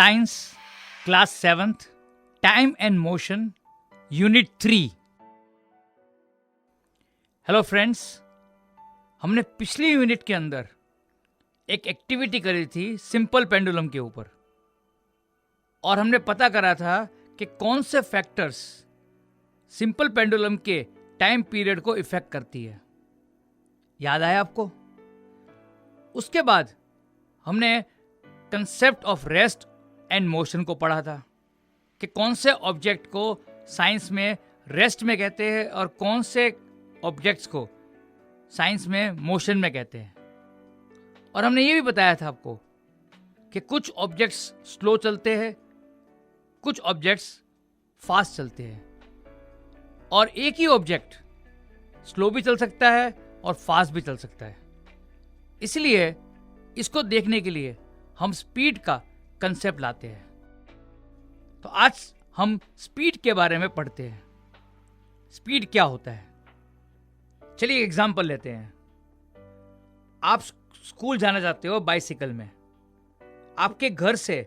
Science class 7th time and motion unit 3। Hello friends, हमने पिछली unit के अंदर एक एक्टिविटी करी थी सिंपल पेंडुलम के ऊपर और हमने पता करा था कि कौन से फैक्टर्स सिंपल पेंडुलम के टाइम पीरियड को इफेक्ट करती है। याद आया आपको? उसके बाद हमने concept of rest and motion को पढ़ा था कि कौन से ऑब्जेक्ट को साइंस में रेस्ट में कहते हैं और कौन से ऑब्जेक्ट्स को साइंस में मोशन में कहते हैं। और हमने ये भी बताया था आपको कि कुछ ऑब्जेक्ट्स स्लो चलते हैं, कुछ ऑब्जेक्ट्स फास्ट चलते हैं और एक ही ऑब्जेक्ट स्लो भी चल सकता है और फास्ट भी चल सकता है। इसलिए इसको देखने के लिए हम स्पीड का कंसेप्ट लाते हैं। तो आज हम स्पीड के बारे में पढ़ते हैं। स्पीड क्या होता है? चलिए एग्जांपल लेते हैं। आप स्कूल जाना चाहते हो बाइसिकल में। आपके घर से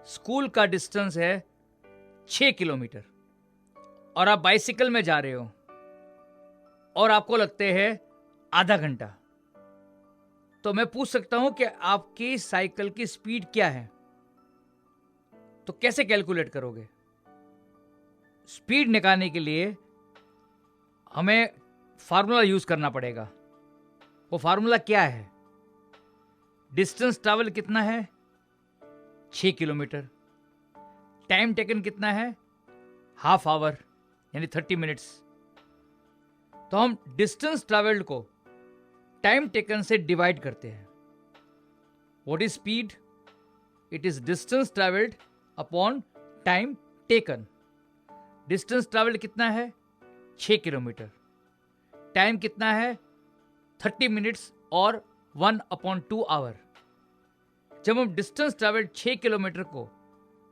स्कूल का डिस्टेंस है 6 किलोमीटर और आप बाइसिकल में जा रहे हो और आपको लगते हैं आधा घंटा। तो मैं पूछ सकता हूं कि आपकी साइकिल की स्पीड क्या है? तो कैसे कैलकुलेट करोगे? स्पीड निकालने के लिए हमें फार्मूला यूज करना पड़ेगा। वो फार्मूला क्या है? डिस्टेंस ट्रैवल कितना है? 6 किलोमीटर। टाइम टेकन कितना है? हाफ आवर यानी 30 मिनट्स। तो हम डिस्टेंस ट्रैवल्ड को टाइम टेकन से डिवाइड करते हैं। What is speed? It is distance travelled upon time taken. Distance travelled कितना है? 6 किलोमीटर। टाइम कितना है? 30 मिनट्स और 1/2 आवर। जब हम डिस्टेंस ट्रैवल्ड 6 किलोमीटर को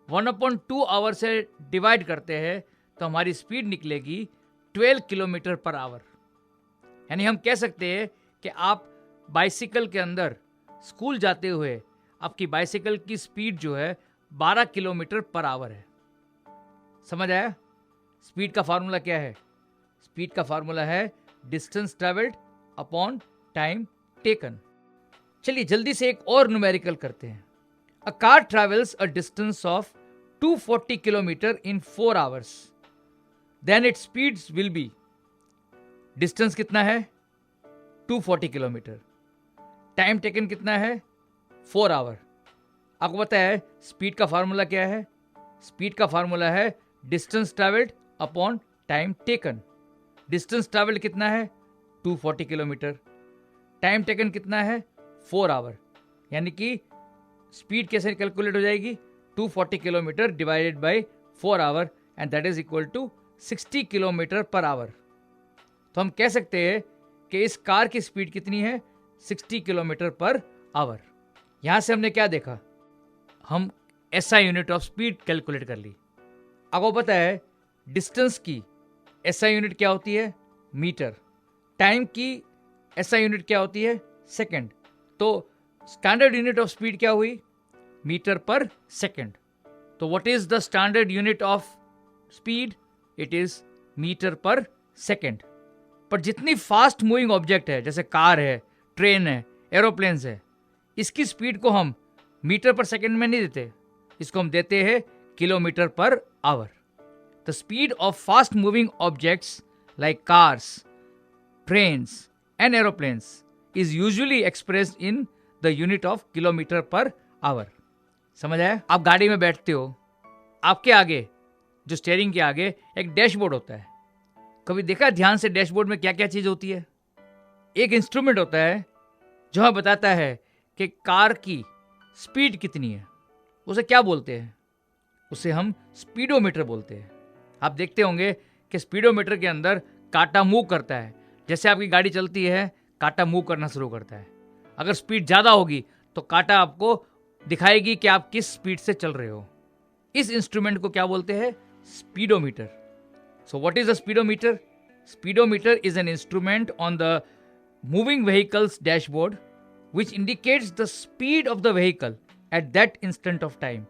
1/2 आवर से डिवाइड करते हैं तो हमारी स्पीड निकलेगी 12 किलोमीटर पर आवर। यानी हम कह सकते हैं कि आप बाइसिकल के अंदर स्कूल जाते हुए आपकी बाइसिकल की स्पीड जो है 12 किलोमीटर पर आवर है। समझ आया? स्पीड का फार्मूला क्या है? स्पीड का फार्मूला है distance travelled upon time taken. चलिए जल्दी से एक और न्यूमेरिकल करते हैं। A car travels a distance of 240 kilometre in 4 hours, then its speeds will be. Distance कितना है? 240 किलोमीटर। टाइम टेकन कितना है? 4 आवर। आपको पता है स्पीड का फार्मूला क्या है? स्पीड का फार्मूला है distance travelled upon time taken. Distance travelled कितना है? 240 किलोमीटर। टाइम टेकन कितना है? 4 आवर। यानी कि स्पीड कैसे कैलकुलेट हो जाएगी? 240 kilometre divided by 4 hour and that is equal to 60 kilometre per hour. तो हम कह सकते हैं कि इस कार की स्पीड कितनी है? 60 किलोमीटर पर आवर। यहां से हमने क्या देखा? हम SI unit of speed calculate कर ली। आपको पता है डिस्टेंस की एसआई यूनिट क्या होती है? मीटर। टाइम की एसआई यूनिट क्या होती है? सेकंड। तो स्टैंडर्ड यूनिट ऑफ स्पीड क्या हुई? Metre per second. तो what is the standard unit of speed? It is metre per second. पर जितनी फास्ट मूविंग ऑब्जेक्ट है, जैसे कार है, ट्रेन है, एरोप्लेन्स है, इसकी स्पीड को हम मीटर पर सेकंड में नहीं देते, इसको हम देते हैं kilometre per our. The speed of fast moving objects like cars, trains and aeroplanes is usually expressed in the unit of kilometre per our. समझ आया? आप गाड़ी में बैठते हो, आपके आगे जो स्टीयरिंग के आगे एक डैशबोर्ड होता है। कभी देखा ध्यान से डैशबोर्ड में क्या क्या चीज होती है? एक इंस्ट्रूमेंट होता है जो हमें बताता है कि कार की स्पीड कितनी है। उसे क्या बोलते हैं? उसे हम स्पीडोमीटर बोलते हैं। आप देखते होंगे कि स्पीडोमीटर के अंदर कांटा मूव करता है। जैसे आपकी गाड़ी चलती है, कांटा मूव करना शुरू करता है। अगर स्पीड ज़्यादा होगी तो कांटा आपको दिखाएगी कि आप किस स्पीड से चल रहे हो। इस इंस्ट्रूमेंट को क्या बोलते हैं? Speedometer. So what is a speedometer? Speedometer is an instrument on the moving vehicle's dashboard which indicates the speed of the vehicle at that instant of time.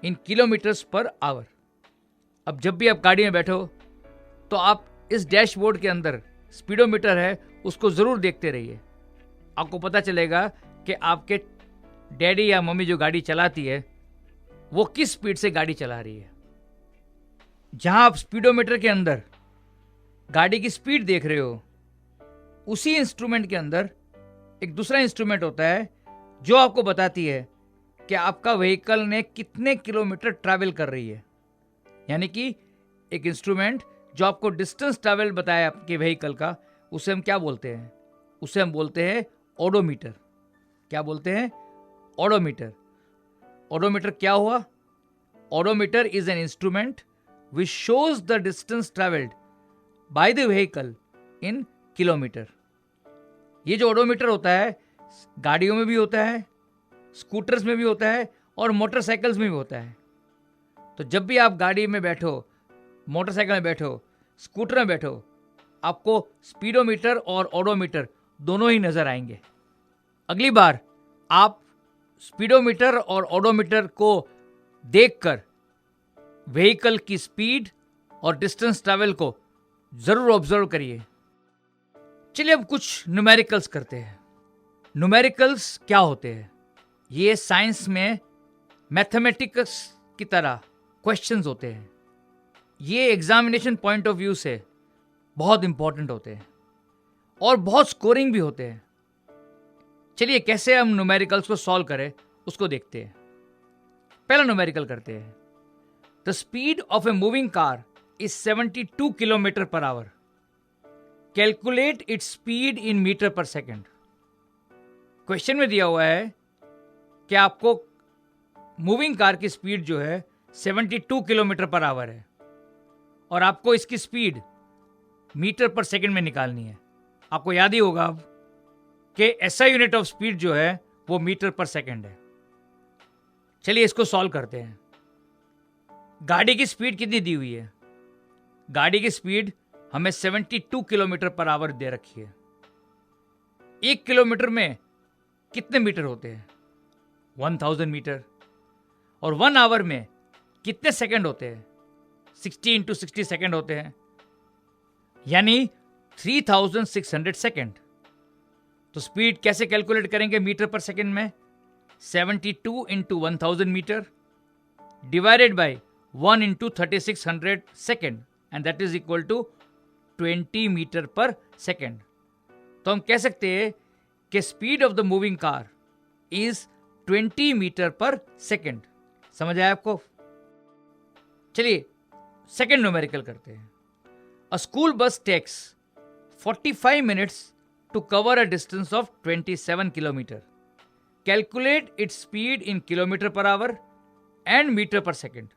In kilometres पर आवर। अब जब भी आप गाड़ी में बैठो तो आप इस डैशबोर्ड के अंदर स्पीडोमीटर है उसको ज़रूर देखते रहिए। आपको पता चलेगा कि आपके डैडी या मम्मी जो गाड़ी चलाती है वो किस स्पीड से गाड़ी चला रही है। जहां आप स्पीडोमीटर के अंदर गाड़ी की स्पीड देख रहे हो, उसी इंस्ट्रूमेंट के अंदर एक दूसरा इंस्ट्रूमेंट होता है जो आपको बताती है कि आपका व्हीकल ने कितने किलोमीटर ट्रैवल कर रही है। यानी कि एक इंस्ट्रूमेंट जो आपको डिस्टेंस ट्रैवल बताया आपके व्हीकल का, उसे हम क्या बोलते हैं? उसे हम बोलते हैं ओडोमीटर। क्या बोलते हैं? ओडोमीटर। ओडोमीटर क्या हुआ? Odometer is an instrument which shows the distance travelled by the vehicle in kilometre. ये जो ओडोमीटर होता है गाड़ियों में भी होता है, स्कूटर्स में भी होता है और मोटरसाइकिल्स में भी होता है। तो जब भी आप गाड़ी में बैठो, मोटरसाइकिल में बैठो, स्कूटर में बैठो, आपको स्पीडोमीटर और ओडोमीटर दोनों ही नजर आएंगे। अगली बार आप स्पीडोमीटर और ओडोमीटर को देखकर व्हीकल की स्पीड और डिस्टेंस ट्रैवल को जरूर ऑब्जर्व करिए। चलिए अब कुछ न्यूमेरिकल्स करते हैं। न्यूमेरिकल्स क्या होते हैं? ये साइंस में मैथमेटिक्स की तरह क्वेश्चंस होते हैं। ये एग्जामिनेशन पॉइंट ऑफ व्यू से बहुत इंपॉर्टेंट होते हैं और बहुत स्कोरिंग भी होते हैं। चलिए कैसे हम न्यूमेरिकल्स को सॉल्व करें उसको देखते हैं। पहला न्यूमेरिकल करते हैं। The speed of a moving car is 72 kilometre per hour. Calculate its speed in metre per second. Question में दिया हुआ है कि आपको मूविंग कार की स्पीड जो है 72 किलोमीटर पर आवर है और आपको इसकी स्पीड मीटर पर सेकंड में निकालनी है। आपको याद ही होगा अब कि ऐसा यूनिट ऑफ स्पीड जो है वो मीटर पर सेकंड है। चलिए इसको सॉल्व करते हैं। गाड़ी की स्पीड कितनी दी हुई है? गाड़ी की स्पीड हमें 72 किलोमीटर पर आवर दे रखी है। 1 किलोमीटर में कितने मीटर होते हैं? 1000 मीटर। और 1 आवर में कितने सेकंड होते हैं? 60 इंटू 60 सेकंड होते हैं, यानी 3600 सेकंड। तो स्पीड कैसे कैलकुलेट करेंगे मीटर पर सेकंड में? 72 into 1000 metre divided by 1 into 3600 second and that is equal to 20 metre per second. तो हम कह सकते हैं कि speed of the moving car is 20 metre per second. समझ आया आपको? चलिए सेकंड न्यूमेरिकल करते हैं। A school bus takes 45 minutes to cover a distance of 27 kilometre. Calculate its speed in kilometre per hour and metre per second.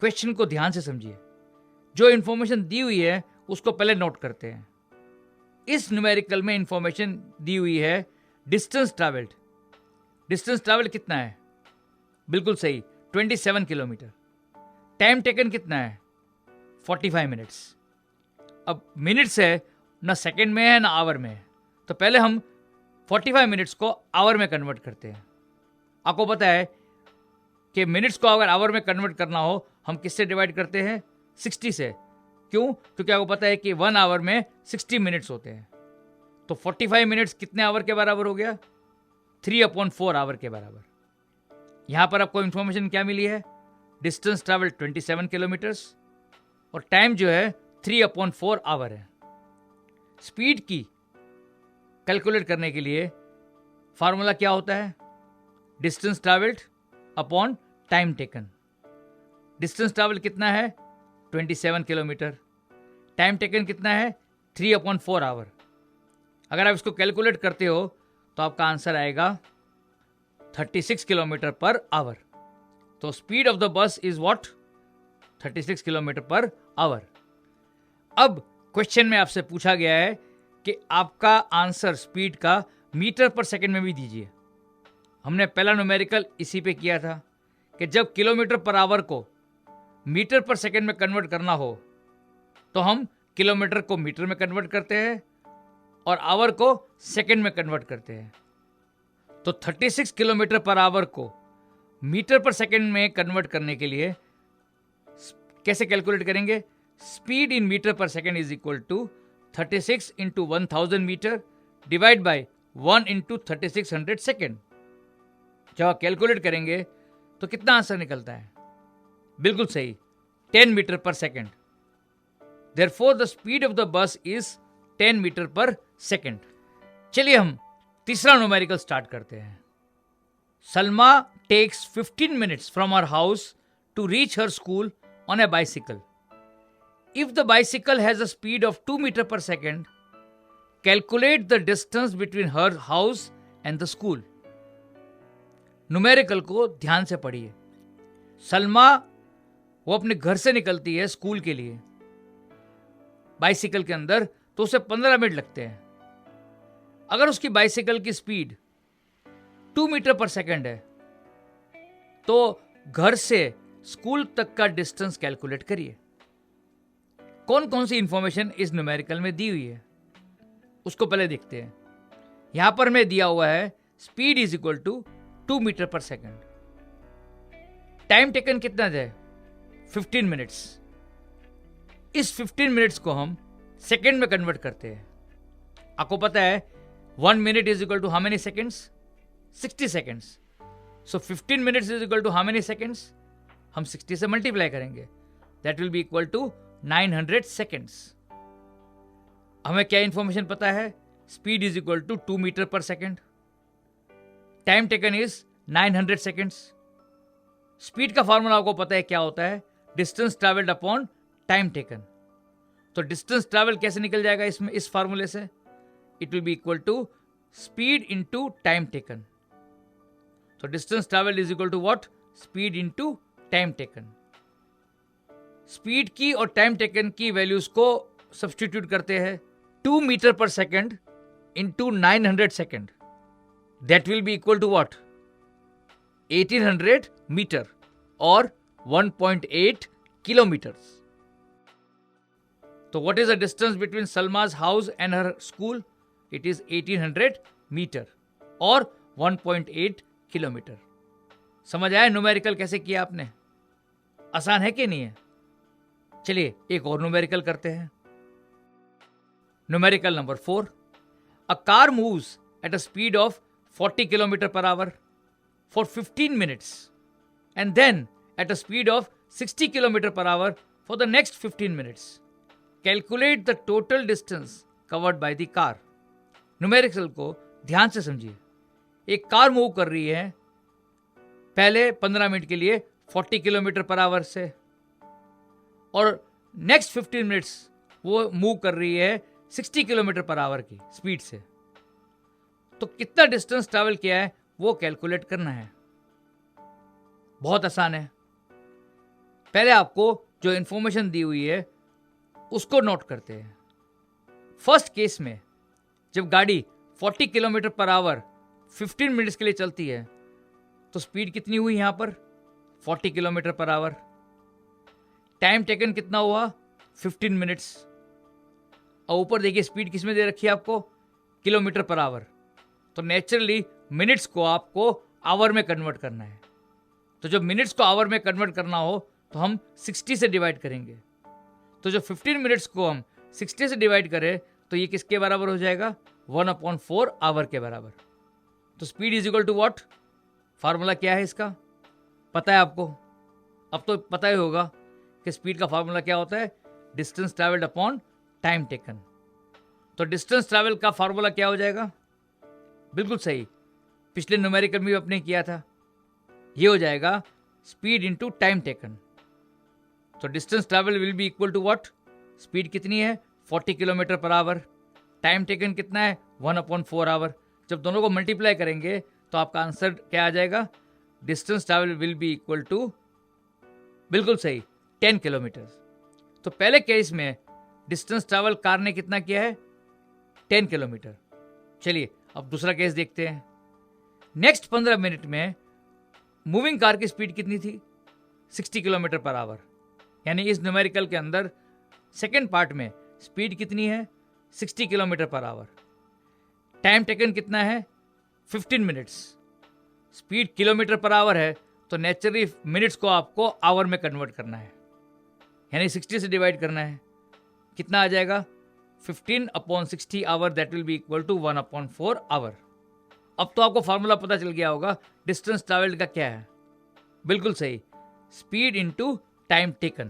Question को ध्यान से समझिए। जो इंफॉर्मेशन दी हुई है उसको पहले नोट करते हैं। इस न्यूमेरिकल में इंफॉर्मेशन दी हुई है डिस्टेंस ट्रैवल्ड। डिस्टेंस ट्रैवल कितना है? बिल्कुल सही, 27 किलोमीटर। टाइम टेकन कितना है? 45 मिनट्स। अब मिनट्स है ना सेकंड में है ना आवर में है, तो पहले हम 45 मिनट्स को आवर में कन्वर्ट करते हैं। आपको पता है कि मिनट्स को अगर आवर में कन्वर्ट करना हो हम किससे डिवाइड करते हैं? 60 से। क्यों? क्योंकि आपको पता है कि 1 आवर में 60 मिनट्स होते हैं। तो 45 मिनट्स कितने आवर के बराबर हो गया? 3/4 आवर के बराबर। यहां पर आपको इंफॉर्मेशन क्या मिली है? डिस्टेंस ट्रैवल 27 किलोमीटर्स और टाइम जो है 3/4 आवर है। स्पीड की कैलकुलेट करने के लिए फार्मूला क्या होता है? Distance travelled upon time taken. Distance travel कितना है? 27 किलोमीटर। टाइम टेकन कितना है? 3/4 आवर। अगर आप इसको कैलकुलेट करते हो तो आपका आंसर आएगा 36 किलोमीटर पर आवर। तो speed of the bus is what? 36 kilometer per hour. अब क्वेश्चन में आपसे पूछा गया है कि आपका आंसर स्पीड का मीटर पर सेकंड में भी दीजिए। हमने पहला न्यूमेरिकल इसी पे किया था कि जब किलोमीटर पर आवर को मीटर पर सेकंड में कन्वर्ट करना हो तो हम किलोमीटर को मीटर में कन्वर्ट करते हैं और आवर को सेकंड में कन्वर्ट करते हैं। तो 36 किलोमीटर पर आवर को मीटर पर सेकेंड में कन्वर्ट करने के लिए कैसे कैलकुलेट करेंगे? Speed in metre per second is equal to 36 into 1000 metre divide by 1 into 3600 second. जब आप कैलकुलेट करेंगे तो कितना आंसर निकलता है? बिल्कुल सही, 10 metre per second. Therefore, the speed of the bus is 10 metre per second. चलिए हम तीसरा न्यूमेरिकल स्टार्ट करते हैं। Salma takes 15 minutes from her house to reach her school on a bicycle. If the bicycle has a speed of 2 meter per second, calculate the distance between her house and the school. Numerical को ध्यान से पढ़िए। सलमा वो अपने घर से निकलती है स्कूल के लिए बाइसिकल के अंदर, तो उसे 15 मिनट लगते हैं। अगर उसकी बाइसिकल की स्पीड 2 मीटर पर सेकेंड है तो घर से स्कूल तक का डिस्टेंस कैलकुलेट करिए। कौन कौन सी इंफॉर्मेशन इस न्यूमेरिकल में दी हुई है उसको पहले देखते हैं। यहां पर में दिया हुआ है speed is equal to 2 metre per second. Time taken कितना है? 15 मिनट्स। इस 15 मिनट्स को हम सेकेंड में कन्वर्ट करते हैं। आपको पता है 1 minute is equal to how many seconds? 60 seconds. So 15 minutes is equal to how many seconds? हम 60 से मल्टीप्लाई करेंगे, that will be equal to 900 seconds. हमें क्या इंफॉर्मेशन पता है? Speed is equal to 2 metre per second, time taken is 900 seconds. Speed का formula आपको पता है क्या होता है? Distance travelled upon time taken. तो डिस्टेंस ट्रैवल कैसे निकल जाएगा इसमें, इस फॉर्मूले से? It will be equal to speed into time taken. तो distance travel is equal to what? Speed into time taken. स्पीड की और टाइम टेकन की वैल्यूज को सब्स्टिट्यूट करते हैं। 2 metre per second into 900 second, that will be equal to what? 1800 meter और 1.8 kilometers. So what is the distance between Salma's house and her school? It is 1800 meter और 1.8 kilometer. समझ आया numerical कैसे किया आपने? आसान है कि नहीं है? चलिए एक और न्यूमेरिकल करते हैं। Numerical number 4। A car moves at a speed of 40 km per hour for 15 minutes and then at a speed of 60 km per hour for the next 15 minutes. Calculate the total distance covered by the car. Numerical को ध्यान से समझिए। एक car move कर रही है पहले 15 minute के लिए 40 किलोमीटर पर आवर से, और नेक्स्ट 15 मिनट्स वो मूव कर रही है 60 किलोमीटर पर आवर की स्पीड से। तो कितना डिस्टेंस ट्रैवल किया है वो कैलकुलेट करना है। बहुत आसान है। पहले आपको जो इंफॉर्मेशन दी हुई है उसको नोट करते हैं। फर्स्ट केस में जब गाड़ी 40 किलोमीटर पर आवर 15 मिनट्स के लिए चलती है तो स्पीड कितनी हुई यहां पर? 40 kilometre per our. Time taken कितना हुआ? 15 मिनट्स। और ऊपर देखिए स्पीड किसमें दे रखी है आपको? Kilometre per hour. तो नेचुरली मिनट्स को आपको आवर में कन्वर्ट करना है। तो जब मिनट्स को आवर में कन्वर्ट करना हो तो हम 60 से डिवाइड करेंगे। तो जो 15 मिनट्स को हम 60 से डिवाइड करें तो ये किसके बराबर हो जाएगा? 1/4 आवर के बराबर। तो speed is equal to what? Formula क्या है इसका? पता है आपको? अब तो पता ही होगा कि स्पीड का फार्मूला क्या होता है? Distance travelled upon time taken. तो डिस्टेंस ट्रैवल का फार्मूला क्या हो जाएगा? बिल्कुल सही, पिछले न्यूमेरिकल में भी आपने किया था। ये हो जाएगा स्पीड इंटू टाइम टेकन। तो distance travel will be equal to what? Speed कितनी है? 40 kilometre per our. Time taken कितना है? 1/4 आवर। जब दोनों को मल्टीप्लाई करेंगे तो आपका आंसर क्या आ जाएगा? Distance travel will be equal to, बिल्कुल सही, 10 किलोमीटर। तो पहले केस में डिस्टेंस ट्रैवल कार ने कितना किया है? 10 किलोमीटर। चलिए अब दूसरा केस देखते हैं। नेक्स्ट 15 मिनट में मूविंग कार की स्पीड कितनी थी? 60 किलोमीटर पर आवर। यानी इस न्यूमेरिकल के अंदर सेकेंड पार्ट में स्पीड कितनी है? 60 kilometre per our. Time taken कितना है? 15 minutes. Speed kilometre per our है तो नेचुरली मिनट्स को आपको आवर में कन्वर्ट करना है, यानी 60 से डिवाइड करना है। कितना आ जाएगा? 15/60 hour, that will be equal to 1/4 hour. अब तो आपको फॉर्मूला पता चल गया होगा डिस्टेंस ट्रैवल्ड का क्या है। बिल्कुल सही, स्पीड इनटू टाइम टेकन।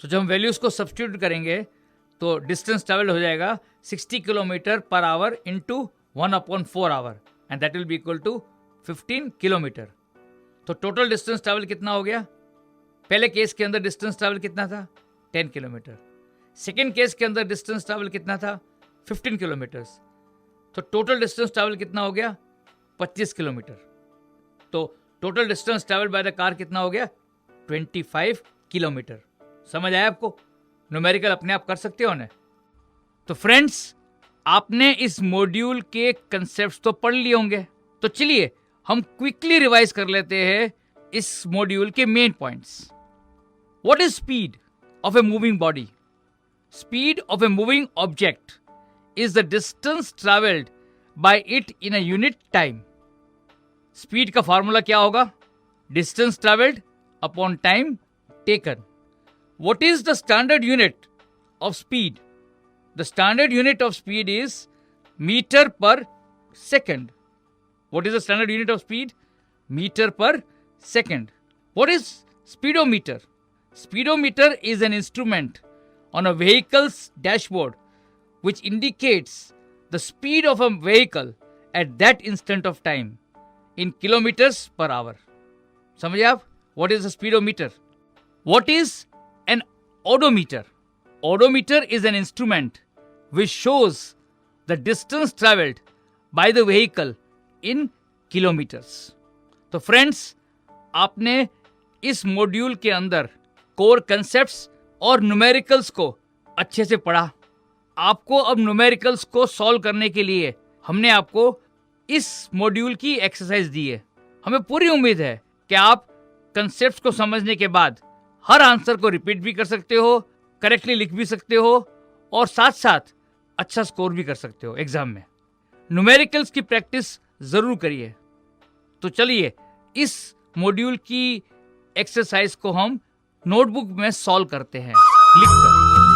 तो जब हम वैल्यूज को सब्स्टिट्यूट करेंगे तो डिस्टेंस ट्रैवल हो जाएगा 60 kilometre per hour into 1/4 hour, and that will be equal to 15 kilometre. तो टोटल डिस्टेंस ट्रैवल कितना हो गया? पहले केस के अंदर डिस्टेंस ट्रैवल कितना था? 10 किलोमीटर। सेकेंड केस के अंदर डिस्टेंस ट्रैवल कितना था? 15 किलोमीटर्स। तो टोटल डिस्टेंस ट्रैवल कितना हो गया? 25 किलोमीटर। तो total distance travel by the car कितना हो गया? 25 किलोमीटर। समझ आया आपको? न्यूमेरिकल अपने आप कर सकते हो ना? तो फ्रेंड्स, आपने इस मॉड्यूल के कंसेप्ट्स तो पढ़ लिए होंगे, तो चलिए हम क्विकली रिवाइज कर लेते हैं इस मॉड्यूल के main points. What is speed of a moving body? Speed of a moving object is the distance traveled by it in a unit time. Speed का फॉर्मूला क्या होगा? Distance travelled upon time taken. What is the standard unit of speed? The standard unit of speed is meter per second. What is the standard unit of speed? Meter per second. What is speedometer? Speedometer is an instrument on a vehicle's dashboard which indicates the speed of a vehicle at that instant of time in kilometers per hour. समझे आप? What is a speedometer? What is an odometer? Odometer is an instrument which shows the distance traveled by the vehicle in kilometers. तो friends, आपने इस module के अंदर core concepts और numericals को अच्छे से पढ़ा। आपको अब न्यूमेरिकल्स को सॉल्व करने के लिए हमने आपको इस मॉड्यूल की एक्सरसाइज दी है। हमें पूरी उम्मीद है कि आप कंसेप्ट्स को समझने के बाद हर आंसर को रिपीट भी कर सकते हो, करेक्टली लिख भी सकते हो और साथ साथ अच्छा स्कोर भी कर सकते हो एग्जाम में। न्यूमेरिकल्स की प्रैक्टिस जरूर करिए। तो चलिए इस मॉड्यूल की एक्सरसाइज को हम नोटबुक में सॉल्व करते हैं लिखकर।